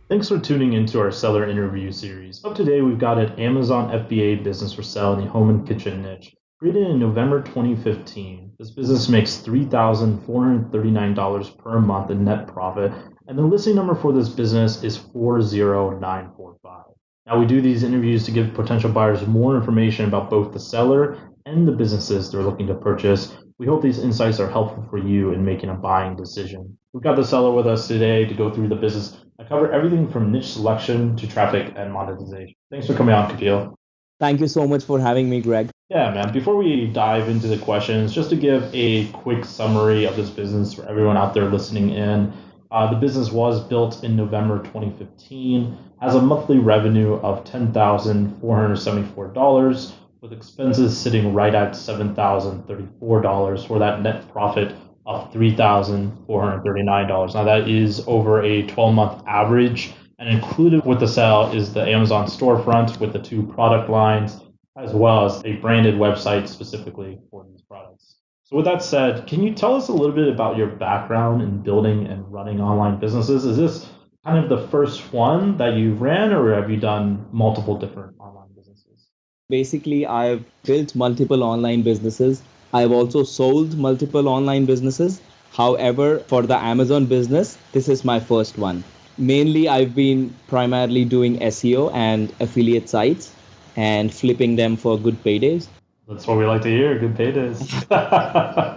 Thanks for tuning into our seller interview series. Up today, we've got an Amazon FBA business for sale in the home and kitchen niche. Created in November 2015, this business makes $3,439 per month in net profit, and the listing number for this business is 40945. Now, we do these interviews to give potential buyers more information about both the seller and the businesses they're looking to purchase. We hope these insights are helpful for you in making a buying decision. We've got the seller with us today to go through the business. I cover everything from niche selection to traffic and monetization. Thanks for coming on, Kapil. Thank you so much for having me, Greg. Yeah, man. Before we dive into the questions, just to give a quick summary of this business for everyone out there listening in. The business was built in November 2015, has a monthly revenue of $10,474, with expenses sitting right at $7,034 for that net profit of $3,439. Now that is over a 12-month average, and included with the sale is the Amazon storefront with the 2 product lines, as well as a branded website specifically for these products. So with that said, can you tell us a little bit about your background in building and running online businesses? Is this kind of the first one that you've ran, or have you done multiple different online businesses? Basically, I've built multiple online businesses. I've also sold multiple online businesses. However, for the Amazon business, this is my first one. Mainly, I've been primarily doing SEO and affiliate sites and flipping them for good paydays. That's what we like to hear, good paydays.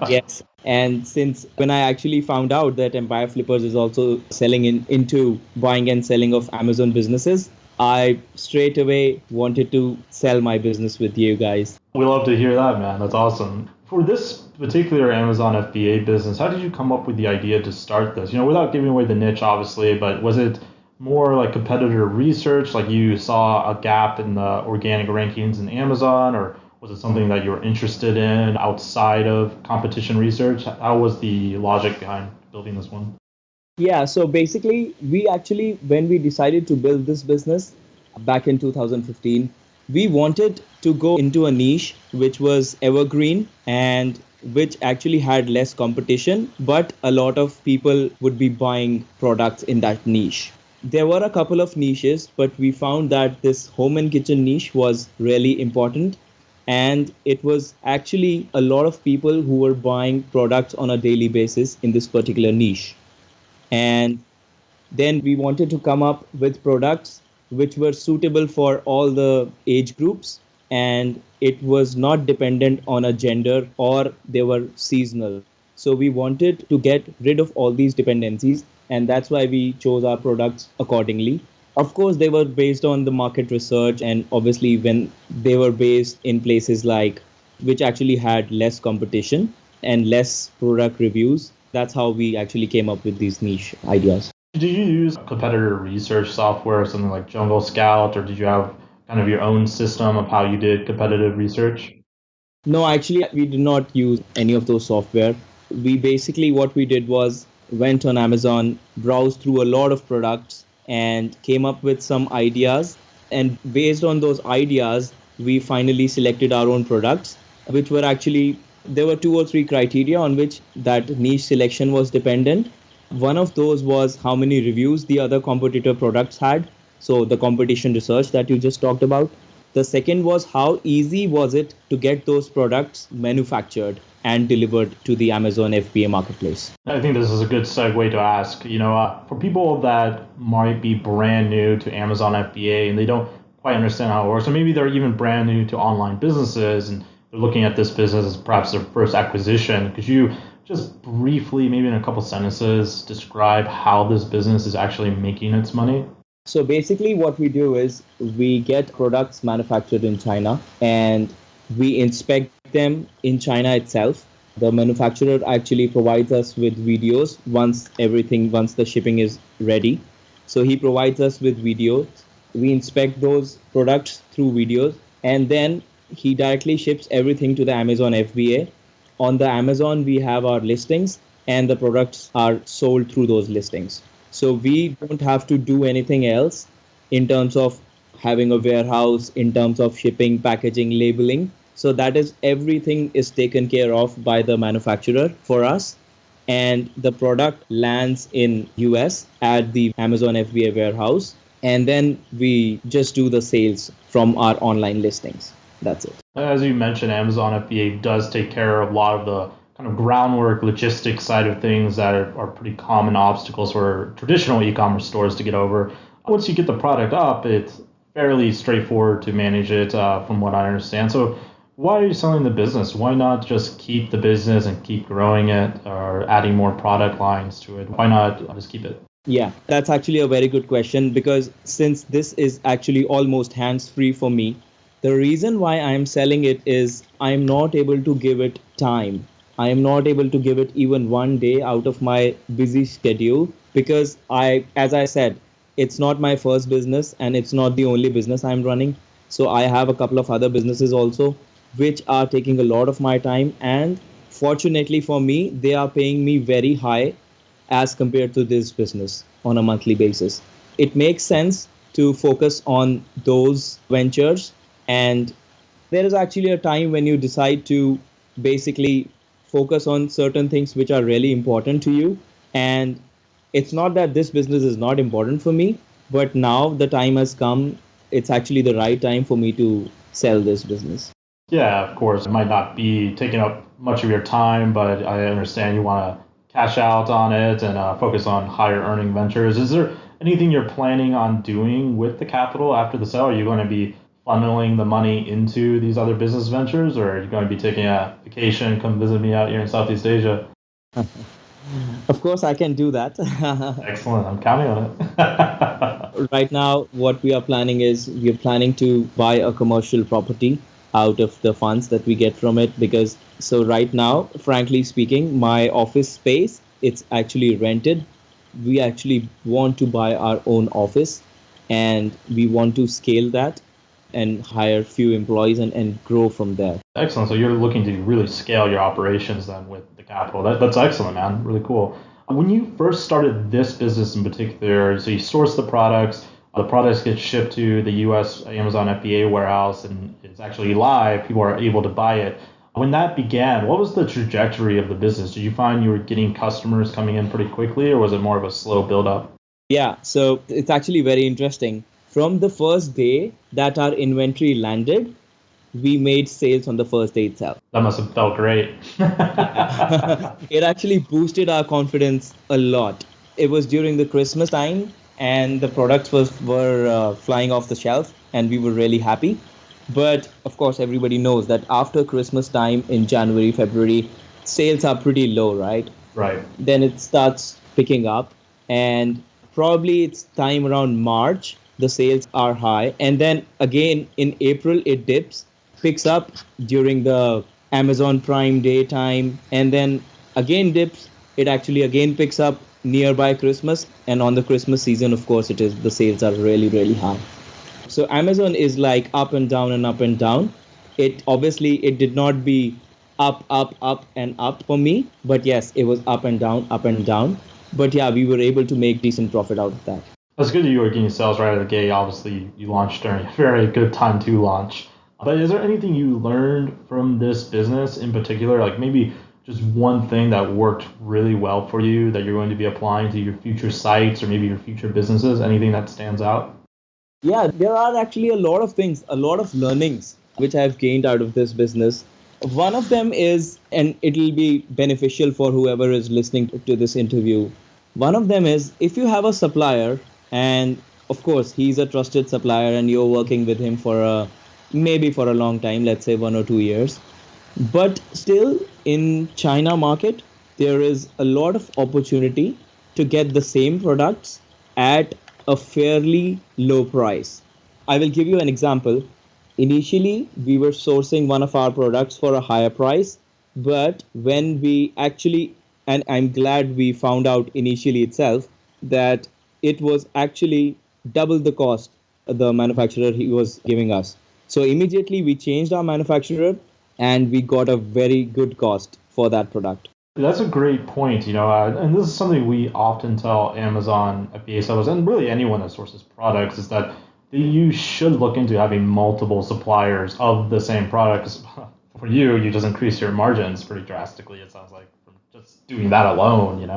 Yes. And since when I actually found out that Empire Flippers is also selling into buying and selling of Amazon businesses, I straight away wanted to sell my business with you guys. We love to hear that, man. That's awesome. For this particular Amazon FBA business, how did you come up with the idea to start this? Without giving away the niche, obviously, but was it more like competitor research, like you saw a gap in the organic rankings in Amazon, or was it something that you were interested in outside of competition research? How was the logic behind building this one? Yeah, so basically, when we decided to build this business back in 2015, we wanted to go into a niche which was evergreen and which actually had less competition, but a lot of people would be buying products in that niche. There were a couple of niches, but we found that this home and kitchen niche was really important. And it was actually a lot of people who were buying products on a daily basis in this particular niche. And then we wanted to come up with products which were suitable for all the age groups, and it was not dependent on a gender or they were seasonal. So we wanted to get rid of all these dependencies, and that's why we chose our products accordingly. Of course, they were based on the market research, and obviously when they were based in places like which actually had less competition and less product reviews, that's how we actually came up with these niche ideas. Did you use competitor research software, something like Jungle Scout, or did you have kind of your own system of how you did competitive research? No, actually, we did not use any of those software. What we did was went on Amazon, browsed through a lot of products, and came up with some ideas. And based on those ideas, we finally selected our own products, which were actually, there were 2 or 3 criteria on which that niche selection was dependent. One of those was how many reviews the other competitor products had. So the competition research that you just talked about. The second was how easy was it to get those products manufactured and delivered to the Amazon FBA marketplace. I think this is a good segue to ask, for people that might be brand new to Amazon FBA and they don't quite understand how it works, or maybe they're even brand new to online businesses and they're looking at this business as perhaps their first acquisition. Could you just briefly, maybe in a couple sentences, describe how this business is actually making its money? So basically what we do is we get products manufactured in China and we inspect them in China itself. The manufacturer actually provides us with videos once the shipping is ready. So he provides us with videos. We inspect those products through videos, and then he directly ships everything to the Amazon FBA. On the Amazon, we have our listings and the products are sold through those listings. So we don't have to do anything else in terms of having a warehouse, in terms of shipping, packaging, labeling. So that is everything is taken care of by the manufacturer for us. and the product lands in US at the Amazon FBA warehouse, and then we just do the sales from our online listings. That's it. As you mentioned, Amazon FBA does take care of a lot of the kind of groundwork, logistics side of things that are pretty common obstacles for traditional e-commerce stores to get over. Once you get the product up, it's fairly straightforward to manage it, from what I understand. So, why are you selling the business? Why not just keep the business and keep growing it or adding more product lines to it? Why not just keep it? Yeah, that's actually a very good question because since this is actually almost hands free for me, the reason why I am selling it is I'm not able to give it time. I am not able to give it even one day out of my busy schedule because as I said, it's not my first business and it's not the only business I'm running. So I have a couple of other businesses also, which are taking a lot of my time. And fortunately for me, they are paying me very high as compared to this business on a monthly basis. It makes sense to focus on those ventures. And there is actually a time when you decide to basically focus on certain things which are really important to you. And it's not that this business is not important for me, but now the time has come. It's actually the right time for me to sell this business. Yeah, of course. It might not be taking up much of your time, but I understand you want to cash out on it and focus on higher earning ventures. Is there anything you're planning on doing with the capital after the sale? Are you going to be funneling the money into these other business ventures, or are you going to be taking a vacation, come visit me out here in Southeast Asia? Of course, I can do that. Excellent. I'm counting on it. Right now, what we are planning is we are planning to buy a commercial property out of the funds that we get from it because so right now, frankly speaking, my office space, it's actually rented. We actually want to buy our own office and we want to scale that and hire few employees and grow from there. Excellent. So you're looking to really scale your operations then with the capital. That's excellent, man. Really cool. When you first started this business in particular, so you source the products get shipped to the US Amazon FBA warehouse and it's actually live, people are able to buy it. When that began, what was the trajectory of the business? Did you find you were getting customers coming in pretty quickly or was it more of a slow build up? Yeah, so it's actually very interesting. From the first day that our inventory landed, we made sales on the first day itself. That must have felt great. It actually boosted our confidence a lot. It was during the Christmas time, and the products were flying off the shelf, and we were really happy. But of course, everybody knows that after Christmas time in January, February, sales are pretty low, right? Right. Then it starts picking up, and probably it's time around March, the sales are high. And then again in April, it dips, picks up during the Amazon Prime Day time, and then again dips. It actually again picks up nearby Christmas, and on the Christmas season, of course, it is the sales are really, really high. So Amazon is like up and down and up and down. It obviously it did not be up, up, up and up for me, but yes, it was up and down, up and down. But yeah, we were able to make decent profit out of that. That's good that you were getting sales right out of the gate. Obviously, you launched during a very good time to launch. But is there anything you learned from this business in particular? Like maybe just one thing that worked really well for you that you're going to be applying to your future sites or maybe your future businesses? Anything that stands out? Yeah, there are actually a lot of things, a lot of learnings which I've gained out of this business. One of them is, and it'll be beneficial for whoever is listening to this interview. One of them is if you have a supplier, and of course, he's a trusted supplier, and you're working with him for maybe for a long time, let's say 1 or 2 years. But still, in China market, there is a lot of opportunity to get the same products at a fairly low price. I will give you an example. Initially, we were sourcing one of our products for a higher price, but when we actually, and I'm glad we found out initially itself that it was actually double the cost the manufacturer he was giving us. So immediately we changed our manufacturer and we got a very good cost for that product. That's a great point, and this is something we often tell Amazon FBA sellers and really anyone that sources products is that you should look into having multiple suppliers of the same product. 'Cause for you just increase your margins pretty drastically, it sounds like, from just doing that alone.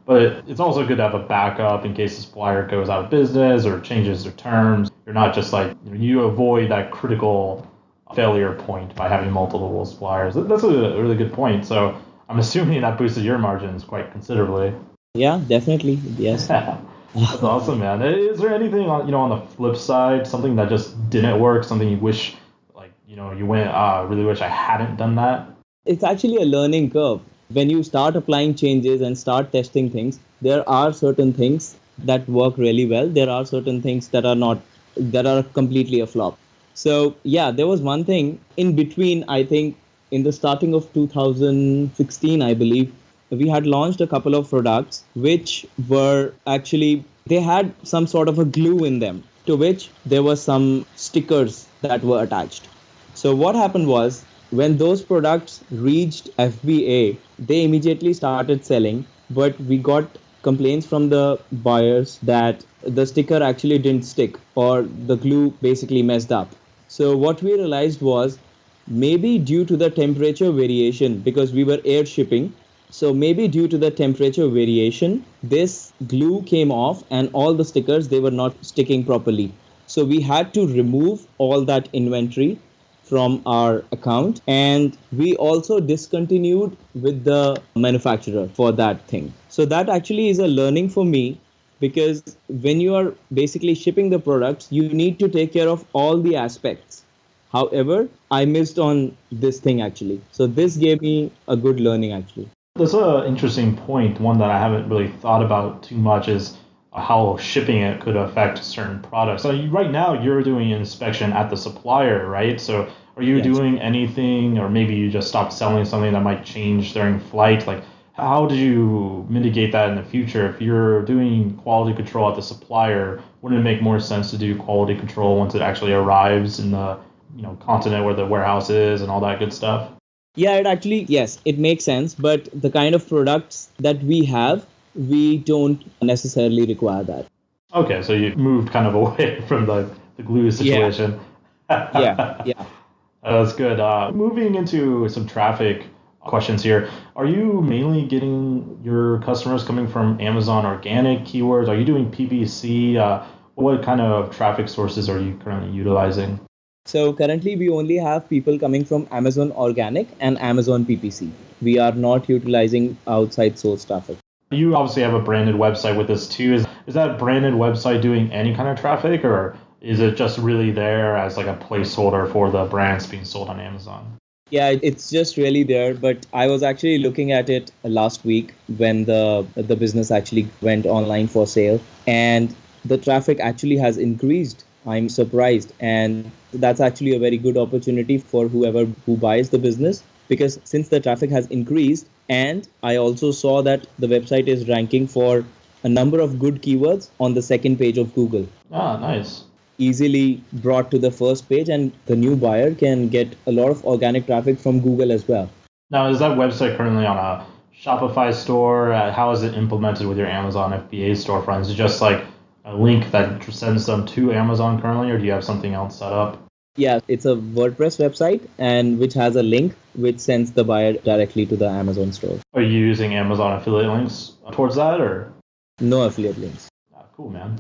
But it's also good to have a backup in case the supplier goes out of business or changes their terms. You're not just like, you avoid that critical failure point by having multiple suppliers. That's a really good point. So I'm assuming that boosted your margins quite considerably. Yeah, definitely. Yes. That's awesome, man. Is there anything on the flip side, something that just didn't work, something you wish, like, you went, I really wish I hadn't done that? It's actually a learning curve. When you start applying changes and start testing things, there are certain things that work really well. There are certain things that are not, that are completely a flop. So, yeah, there was one thing in between, I think, in the starting of 2016, I believe, we had launched a couple of products which were actually, they had some sort of a glue in them to which there were some stickers that were attached. So what happened was when those products reached FBA, they immediately started selling, but we got complaints from the buyers that the sticker actually didn't stick or the glue basically messed up. So what we realized was maybe due to the temperature variation, because we were air shipping, so maybe due to the temperature variation, this glue came off and all the stickers, they were not sticking properly. So we had to remove all that inventory from our account, and we also discontinued with the manufacturer for that thing. So that actually is a learning for me, because when you are basically shipping the products, you need to take care of all the aspects. However, I missed on this thing actually. So this gave me a good learning actually. That's an interesting point. One that I haven't really thought about too much is how shipping it could affect certain products. So right now you're doing inspection at the supplier, right? So are you Yes. doing anything, or maybe you just stopped selling something that might change during flight? Like, how do you mitigate that in the future? If you're doing quality control at the supplier, wouldn't it make more sense to do quality control once it actually arrives in the continent where the warehouse is and all that good stuff? Yeah, it actually, yes, it makes sense. But the kind of products that we have, we don't necessarily require that. Okay, so you moved kind of away from the glue Yeah, situation. yeah, yeah. That's good. Moving into some traffic questions here. Are you mainly getting your customers coming from Amazon organic keywords? Are you doing PPC? What kind of traffic sources are you currently utilizing? So currently we only have people coming from Amazon Organic and Amazon PPC. We are not utilizing outside source traffic. You obviously have a branded website with this too. Is that branded website doing any kind of traffic, or is it just really there as like a placeholder for the brands being sold on Amazon? Yeah, it's just really there. But I was actually looking at it last week when the business actually went online for sale, and the traffic actually has increased. I'm surprised, and that's actually a very good opportunity for whoever who buys the business, because since the traffic has increased, and I also saw that the website is ranking for a number of good keywords on the second page of Google, Ah, nice. easily brought to the first page, and the new buyer can get a lot of organic traffic from Google as well. Now, is that website currently on a Shopify store? How is it implemented with your Amazon FBA storefront? Is it just like a link that sends them to Amazon currently, or do you have something else set up? Yeah, it's a WordPress website and which has a link which sends the buyer directly to the Amazon store. Are you using Amazon affiliate links towards that, or? No affiliate links. Ah, cool, man.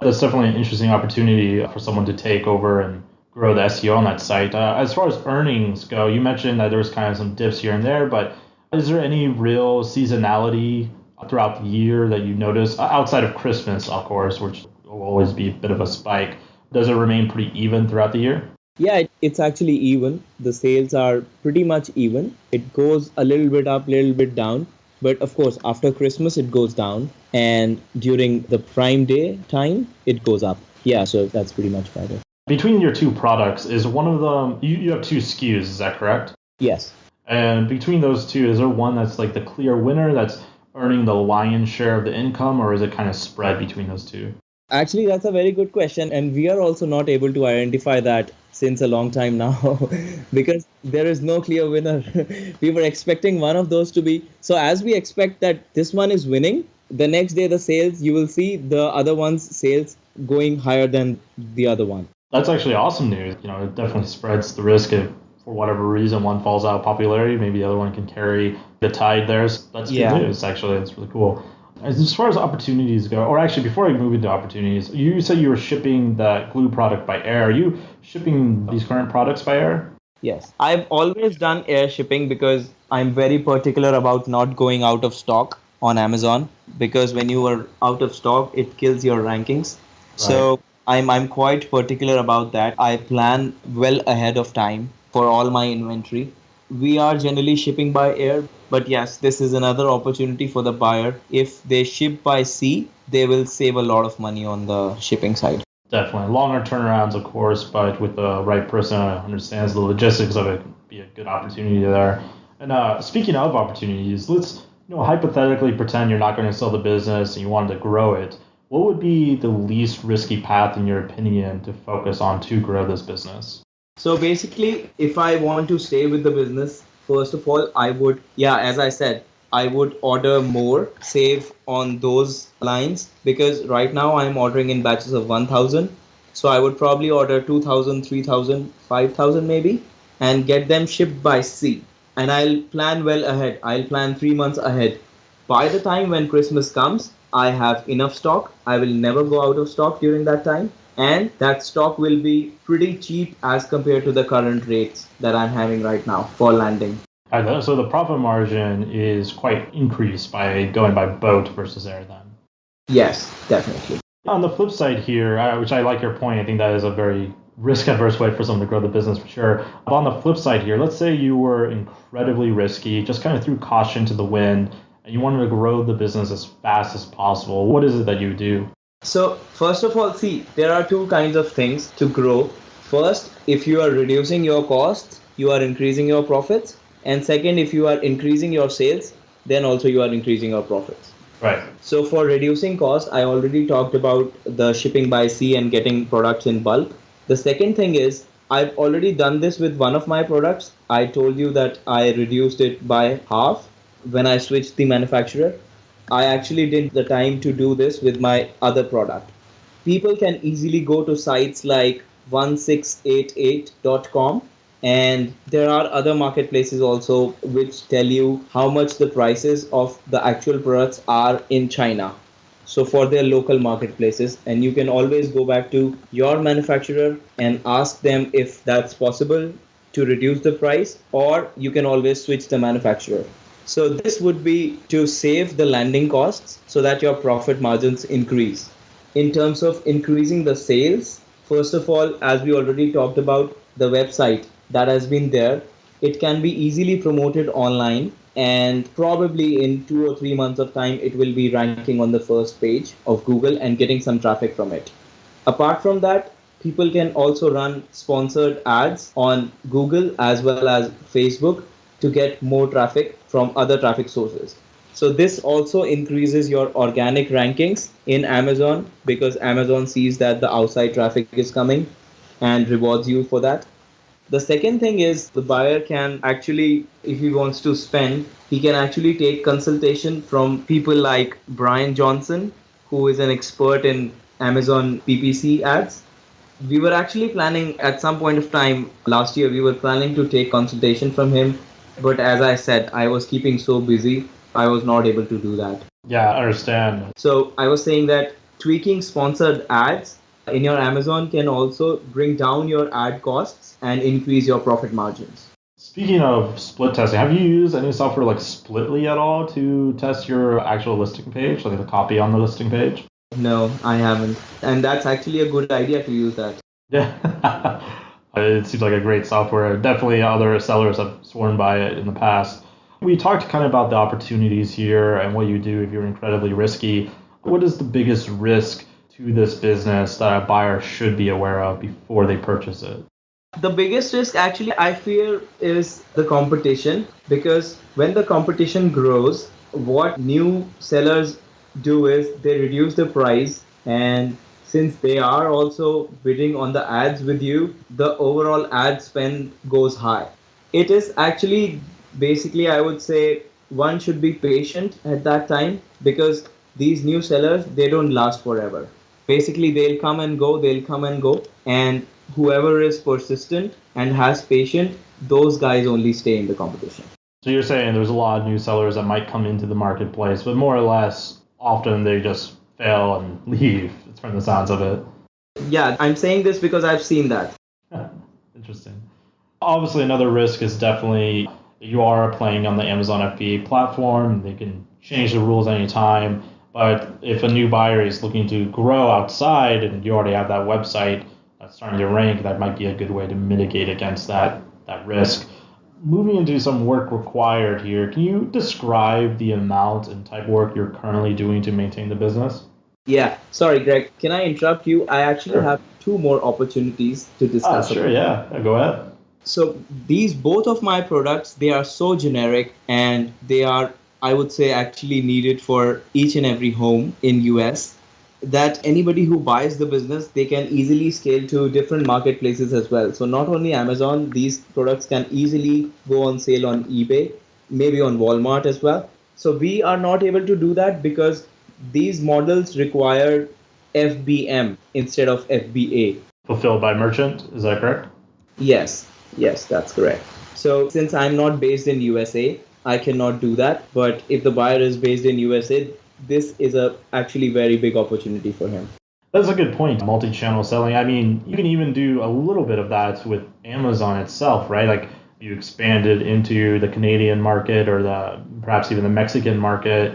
That's definitely an interesting opportunity for someone to take over and grow the SEO on that site. As far as earnings go, you mentioned that there was kind of some dips here and there, but is there any real seasonality throughout the year that you notice outside of Christmas, of course, which will always be a bit of a spike? Does it remain pretty even throughout the year? Yeah, it's actually even. The sales are pretty much even. It goes a little bit up, little bit down. But of course, after Christmas, it goes down. And during the Prime Day time, it goes up. Yeah, so that's pretty much about it. Between your two products, is one of them, you have two SKUs, is that correct? Yes. And between those two, is there one that's like the clear winner that's earning the lion's share of the income, or is it kind of spread between those two? Actually, that's a very good question. And we are also not able to identify that since a long time now because there is no clear winner. We were expecting one of those to be. So, as we expect that this one is winning, the next day, the sales, you will see the other one's sales going higher than the other one. That's actually awesome news. It definitely spreads the risk if, for whatever reason, one falls out of popularity. Maybe the other one can carry The tide there. That's good Yeah. news, actually. That's really cool. As far as opportunities go, or actually, before I move into opportunities, you said you were shipping that glue product by air. Are you shipping these current products by air? Yes, I've always done air shipping because I'm very particular about not going out of stock on Amazon, because when you are out of stock, it kills your rankings. Right. So I'm quite particular about that. I plan well ahead of time for all my inventory. We are generally shipping by air, but yes, this is another opportunity for the buyer. If they ship by sea, they will save a lot of money on the shipping side. Definitely. Longer turnarounds, of course, but with the right person who understands the logistics of it, could be a good opportunity there. And speaking of opportunities, let's hypothetically pretend you're not going to sell the business and you wanted to grow it. What would be the least risky path, in your opinion, to focus on to grow this business? So basically, if I want to stay with the business, first of all, I would, yeah, as I said, I would order more, save on those lines, because right now I'm ordering in batches of 1,000. So I would probably order 2,000, 3,000, 5,000 maybe, and get them shipped by sea. And I'll plan well ahead. I'll plan 3 months ahead. By the time when Christmas comes, I have enough stock. I will never go out of stock during that time. And that stock will be pretty cheap as compared to the current rates that I'm having right now for landing. So the profit margin is quite increased by going by boat versus air then. Yes, definitely. On the flip side here, which I like your point, I think that is a very risk averse way for someone to grow the business for sure. But on the flip side here, let's say you were incredibly risky, just kind of threw caution to the wind, and you wanted to grow the business as fast as possible. What is it that you do? So, first of all, see, there are two kinds of things to grow. First, if you are reducing your costs, you are increasing your profits. And second, if you are increasing your sales, then also you are increasing your profits. Right. So for reducing cost, I already talked about the shipping by sea and getting products in bulk. The second thing is I've already done this with one of my products. I told you that I reduced it by half when I switched the manufacturer. I actually did the time to do this with my other product. People can easily go to sites like 1688.com, and there are other marketplaces also which tell you how much the prices of the actual products are in China, so for their local marketplaces, and you can always go back to your manufacturer and ask them if that's possible to reduce the price, or you can always switch the manufacturer. So this would be to save the landing costs so that your profit margins increase. In terms of increasing the sales, first of all, as we already talked about, the website that has been there, it can be easily promoted online, and probably in 2 or 3 months of time it will be ranking on the first page of Google and getting some traffic from it. Apart from that, people can also run sponsored ads on Google as well as Facebook to get more traffic from other traffic sources. So this also increases your organic rankings in Amazon, because Amazon sees that the outside traffic is coming and rewards you for that. The second thing is the buyer can actually, if he wants to spend, he can actually take consultation from people like Brian Johnson, who is an expert in Amazon PPC ads. We were actually planning at some point of time last year, we were planning to take consultation from him. But as I said, I was keeping so busy, I was not able to do that. Yeah, I understand. So I was saying that tweaking sponsored ads in your Amazon can also bring down your ad costs and increase your profit margins. Speaking of split testing, have you used any software like Splitly at all to test your actual listing page, like the copy on the listing page? No, I haven't. And that's actually a good idea to use that. Yeah. It seems like a great software. Definitely other sellers have sworn by it in the past. We talked kind of about the opportunities here and what you do if you're incredibly risky. What is the biggest risk to this business that a buyer should be aware of before they purchase it? The biggest risk actually I fear is the competition, because when the competition grows, what new sellers do is they reduce the price, and since they are also bidding on the ads with you, the overall ad spend goes high. It is actually, basically, I would say one should be patient at that time, because these new sellers, they don't last forever. Basically, they'll come and go, and whoever is persistent and has patience, those guys only stay in the competition. So you're saying there's a lot of new sellers that might come into the marketplace, but more or less, often they just fail and leave. It's from the sounds of it. Yeah, I'm saying this because I've seen that. Interesting. Obviously, another risk is definitely you are playing on the Amazon FBA platform. They can change the rules anytime. But if a new buyer is looking to grow outside and you already have that website that's starting to rank, that might be a good way to mitigate against that risk. Moving into some work required here, can you describe the amount and type of work you're currently doing to maintain the business? Yeah, sorry, Greg. Can I interrupt you? I actually Sure. have two more opportunities to discuss. Sure, yeah. Go ahead. So these both of my products, they are so generic and they are, I would say, actually needed for each and every home in US that anybody who buys the business, they can easily scale to different marketplaces as well. So not only Amazon, these products can easily go on sale on eBay, maybe on Walmart as well. So we are not able to do that because these models require FBM instead of FBA. Fulfilled by merchant, is that correct? Yes, yes, that's correct. So since I'm not based in USA, I cannot do that. But if the buyer is based in USA, this is a actually very big opportunity for him. That's a good point. Multi-channel selling. I mean, you can even do a little bit of that with Amazon itself, right? Like you expand it into the Canadian market or the perhaps even the Mexican market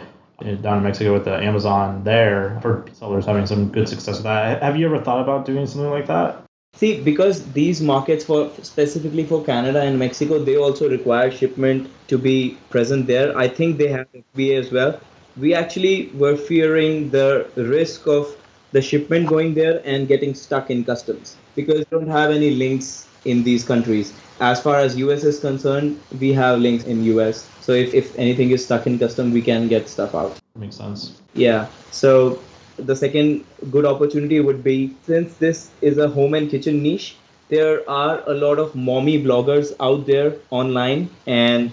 down in Mexico with the Amazon there for sellers having some good success with that. Have you ever thought about doing something like that? See, because these markets for specifically for Canada and Mexico, they also require shipment to be present there. I think they have FBA as well. We actually were fearing the risk of the shipment going there and getting stuck in customs because we don't have any links in these countries. As far as US is concerned, we have links in US. So if anything is stuck in custom, we can get stuff out. Makes sense. Yeah. So the second good opportunity would be since this is a home and kitchen niche, there are a lot of mommy bloggers out there online, and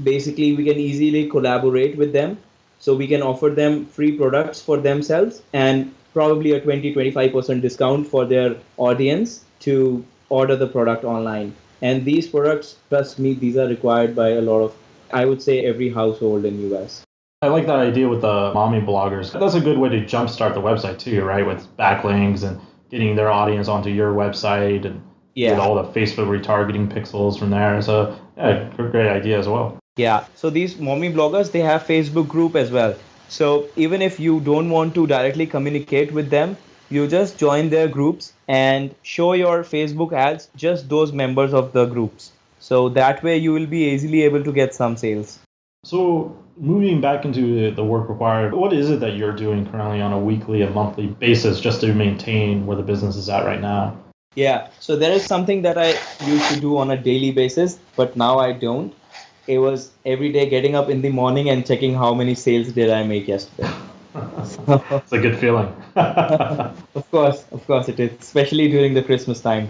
basically we can easily collaborate with them. So we can offer them free products for themselves and probably a 20-25% discount for their audience to order the product online. And these products, trust me, these are required by a lot of, I would say, every household in US. I like that idea with the mommy bloggers. That's a good way to jumpstart the website too, right? With backlinks and getting their audience onto your website and get Yeah. all the Facebook retargeting pixels from there. So yeah, great idea as well. Yeah. So these mommy bloggers, they have Facebook group as well. So even if you don't want to directly communicate with them, you just join their groups and show your Facebook ads just those members of the groups. So that way you will be easily able to get some sales. So moving back into the work required, what is it that you're doing currently on a weekly and monthly basis just to maintain where the business is at right now? Yeah. So there is something that I used to do on a daily basis, but now I don't. It was every day getting up in the morning and checking how many sales did I make yesterday. It's a good feeling. Of course it is, especially during the Christmas time.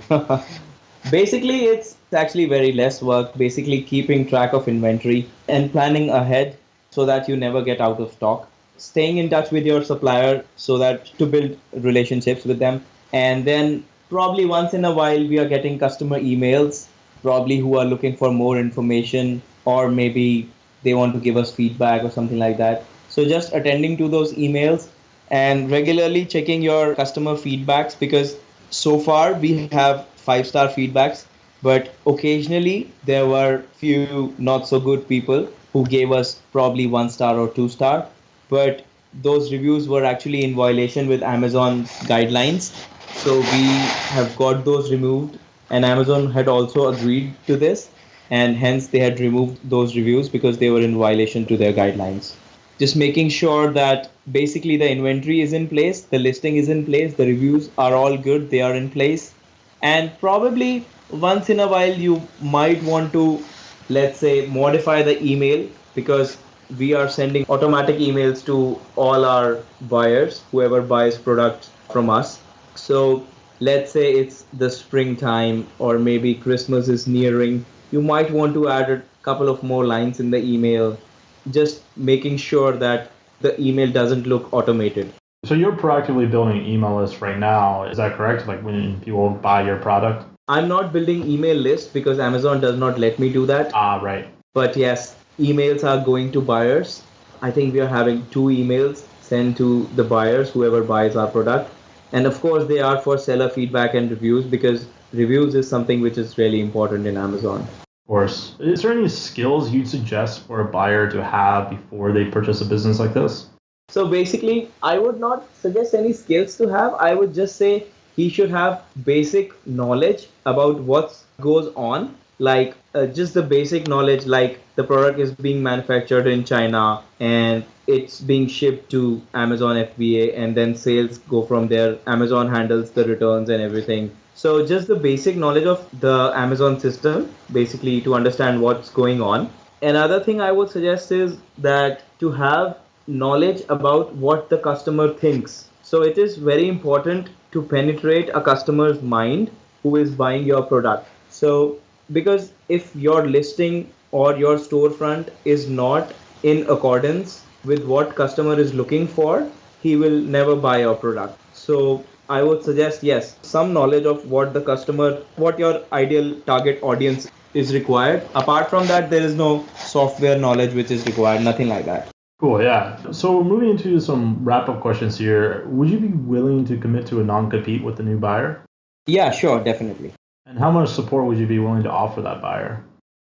Basically, it's actually very less work, basically keeping track of inventory and planning ahead so that you never get out of stock. Staying in touch with your supplier so that to build relationships with them. And then probably once in a while we are getting customer emails, probably who are looking for more information or maybe they want to give us feedback or something like that. So just attending to those emails and regularly checking your customer feedbacks because so far we have 5-star feedbacks, but occasionally there were few not so good people who gave us probably 1 star or 2 star, but those reviews were actually in violation with Amazon's guidelines. So we have got those removed, and Amazon had also agreed to this, and hence they had removed those reviews because they were in violation to their guidelines. Just making sure that basically the inventory is in place, the listing is in place, the reviews are all good, they are in place. And probably once in a while you might want to, let's say, modify the email because we are sending automatic emails to all our buyers, whoever buys products from us. So let's say it's the springtime or maybe Christmas is nearing. You might want to add a couple of more lines in the email, just making sure that the email doesn't look automated. So you're proactively building an email list right now. Is that correct? Like when people buy your product? I'm not building email lists because Amazon does not let me do that. Ah, right. But yes, emails are going to buyers. I think we are having two emails sent to the buyers, whoever buys our product. And of course, they are for seller feedback and reviews because reviews is something which is really important in Amazon. Of course. Is there any skills you'd suggest for a buyer to have before they purchase a business like this? So basically, I would not suggest any skills to have. I would just say he should have basic knowledge about what goes on, like just the basic knowledge, like the product is being manufactured in China and it's being shipped to Amazon FBA, and then sales go from there. Amazon handles the returns and everything. So just the basic knowledge of the Amazon system, basically to understand what's going on. Another thing I would suggest is that to have knowledge about what the customer thinks. So it is very important to penetrate a customer's mind who is buying your product. So because if your listing or your storefront is not in accordance with what customer is looking for, he will never buy your product. So I would suggest, yes, some knowledge of what the customer, what your ideal target audience is required. Apart from that, there is no software knowledge which is required, nothing like that. Cool, yeah. So moving into some wrap-up questions here, would you be willing to commit to a non-compete with the new buyer? Yeah, sure, definitely. And how much support would you be willing to offer that buyer?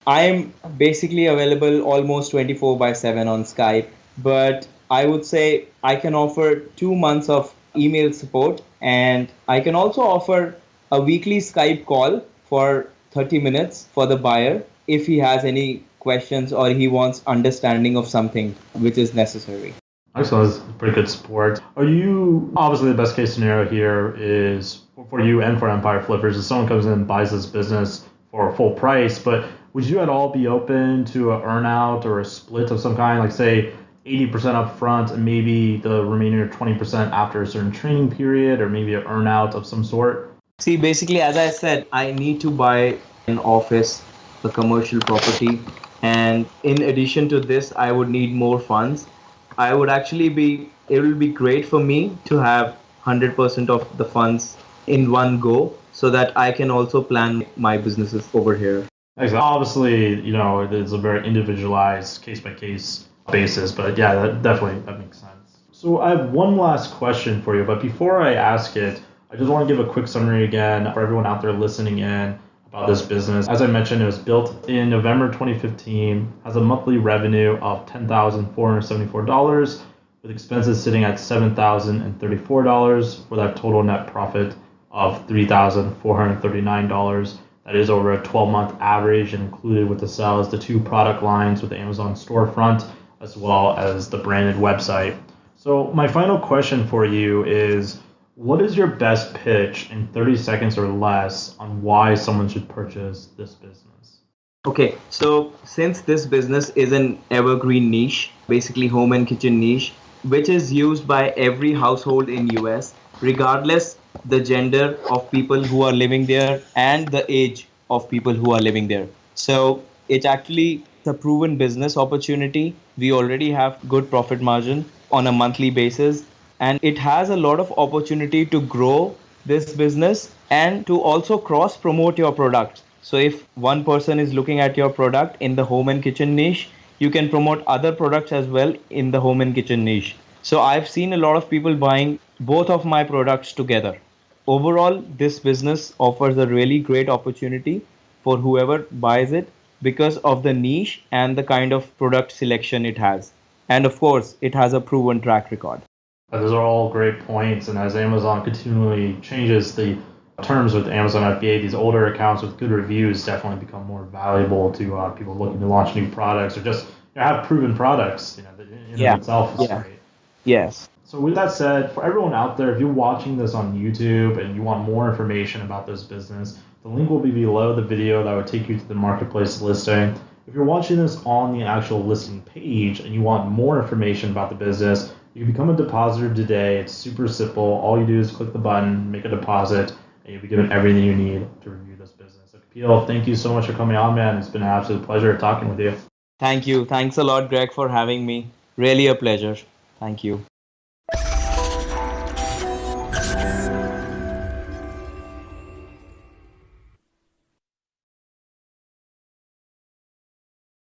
I am basically available almost 24 by 7 on Skype, but I would say I can offer 2 months of email support, and I can also offer a weekly Skype call for 30 minutes for the buyer if he has any questions or he wants understanding of something which is necessary. Excellent. That's pretty good support. Are you obviously the best case scenario here is for you and for Empire Flippers is someone comes in and buys this business for full price, but would you at all be open to an earnout or a split of some kind, like say 80% up front and maybe the remaining 20% after a certain training period, or maybe an earnout of some sort? See, basically, as I said, I need to buy an office, a commercial property, and in addition to this, I would need more funds. I would actually be, it will be great for me to have 100% of the funds in one go so that I can also plan my businesses over here. Exactly. Obviously, it's a very individualized case by case basis, but yeah, that makes sense. So I have one last question for you, but before I ask it, I just want to give a quick summary again for everyone out there listening in about this business. As I mentioned, it was built in November 2015, has a monthly revenue of $10,474, with expenses sitting at $7,034 for that total net profit of $3,439. That is over a 12-month average, and included with the sales, the two product lines with the Amazon storefront, as well as the branded website. So my final question for you is, what is your best pitch in 30 seconds or less on why someone should purchase this business? Okay, so since this business is an evergreen niche, basically home and kitchen niche, which is used by every household in US, regardless the gender of people who are living there and the age of people who are living there. So it's actually a proven business opportunity. We already have good profit margin on a monthly basis, and it has a lot of opportunity to grow this business and to also cross promote your product. So if one person is looking at your product in the home and kitchen niche, you can promote other products as well in the home and kitchen niche. So I've seen a lot of people buying both of my products together. Overall, this business offers a really great opportunity for whoever buys it because of the niche and the kind of product selection it has. And of course, it has a proven track record. Those are all great points, and as Amazon continually changes the terms with Amazon FBA, these older accounts with good reviews definitely become more valuable to people looking to launch new products or just have proven products. That in Yeah. of itself is Yeah. great. Yes. So with that said, for everyone out there, if you're watching this on YouTube and you want more information about this business, the link will be below the video that would take you to the marketplace listing. If you're watching this on the actual listing page and you want more information about the business, you can become a depositor today. It's super simple. All you do is click the button, make a deposit, and you'll be given everything you need to review this business. So Kapil, thank you so much for coming on, man. It's been an absolute pleasure talking with you. Thank you. Thanks a lot, Greg, for having me. Really a pleasure. Thank you.